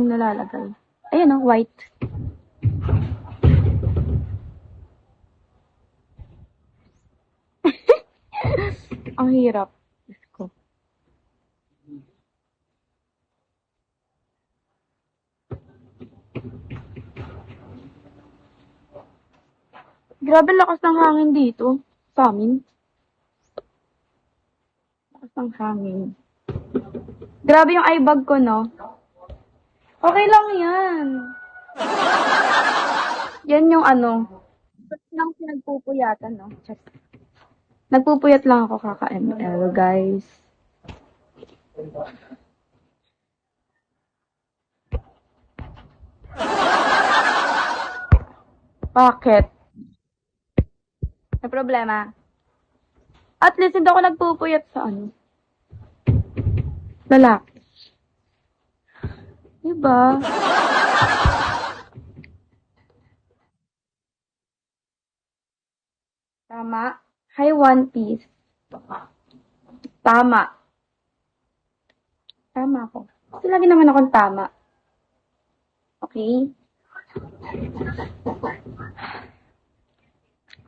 nalalagay. Ayan o, white. Ang hirap. Diyos ko. Grabe lakas ng hangin dito. Sa amin. Lakas ng hangin. Grabe yung eye bag ko, no? Okay lang yan. Yan yung ano. Ba't lang pinagpupuyatan, no? Just, nagpupuyat lang ako kaka-ML, guys. Bakit? May problema? At least hindi ako nagpupuyat sa ano. Lalaki. Diba? Tama. Hi, One Piece. Tama. Tama ako. Kasi lagi naman akong tama. Okay?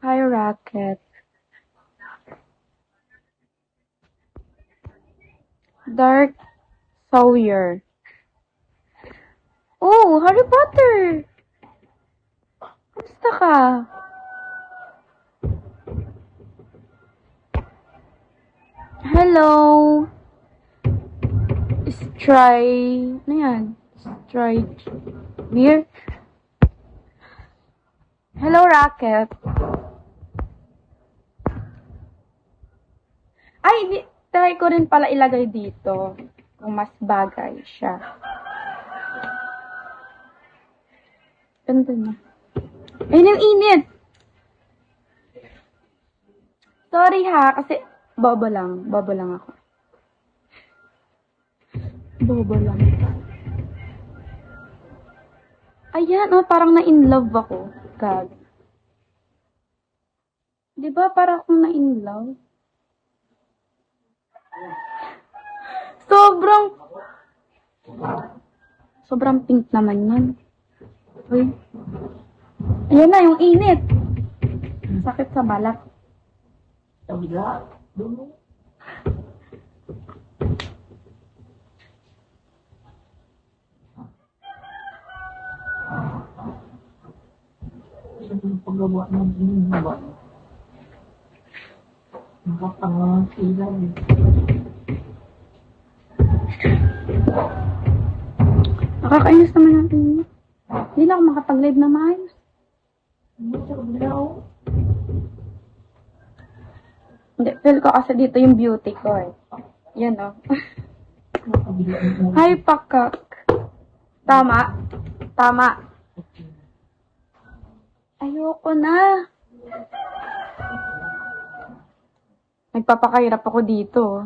Hi, Rocket. Dark Sawyer. Oh, Harry Potter! Kamusta ka? Hello! Ano yan? Beer? Hello, Rocket. Ay, try ko rin pala ilagay dito. Kung mas bagay siya. Ganda na. Ayun yung init. Sorry ha, kasi bobo lang ako. Bobo lang. Ayan, oh, parang na-in love ako. God. Diba parang akong na-in love? Sobrang pink naman yan. Uy. Ayan na, yung init. Sakit sa balat. Paggawa ng ginagawa. Nakapangasilan. Nakakainis naman natin yun. Hindi na ako makapag-live na maayos. Hindi, feel ko kasi dito yung beauty ko eh. Yan o. Hi, Pakak. Tama. Ayoko na. Nagpapakahirap ako dito.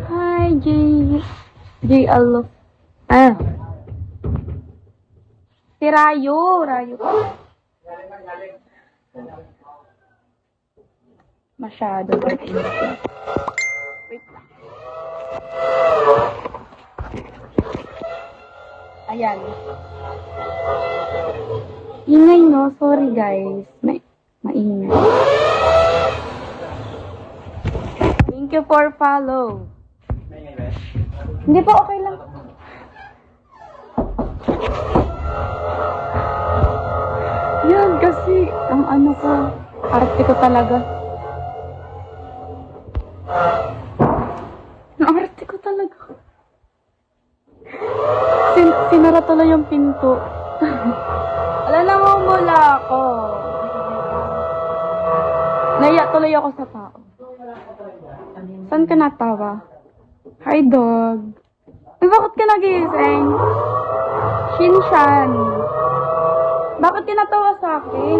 Hi, J. Alo. Si Rayo. Masyado. Wait lang. Ayan. Ingay, no? Sorry, guys. Maingay. Thank you for follow. Hindi po, okay lang. Yan, kasi, ang ano ko, arte ko talaga. Ang arte ko talaga. Sinara tuloy yung pinto. Ala, namumula ako. Naiyak tuloy ako sa tao. Saan ka natawa? Hi, dog. Ay, bakit ka nagising? Shinshan. Bakit ka natawa sa akin?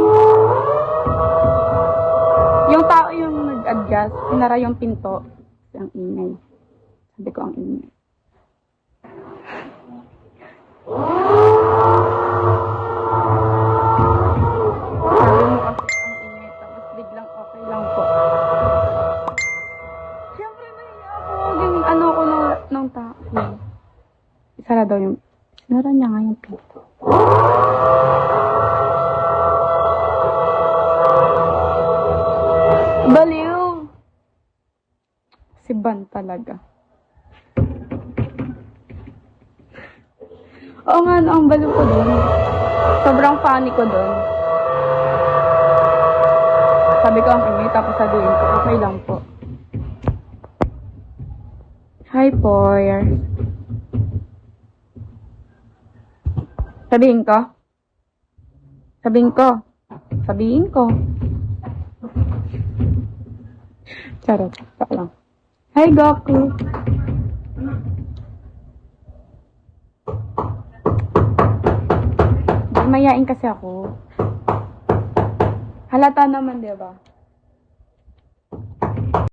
Yung tao yung nag-adjust, sinara yung pinto. Ang ingay. Sabi ko ang ingay. Sabi mo kasi ang ingay, tapos biglang okay lang po. Siyempre nahiya ako. Ano ako ng tao. Sara daw yung... Sinara niya nga yung pinto. Baliw! Si Ban talaga. Oo nga, ang baliw ko dun. Sobrang funny ko dun. Sabi ko ang ingay, tapos sabihin ko, okay lang po. Hi, Poyer. Sabihin ko? Sabihin ko? Sabihin ko? Charot. Saka lang. Hi, Goku. Mayain kasi ako. Halata naman, di ba?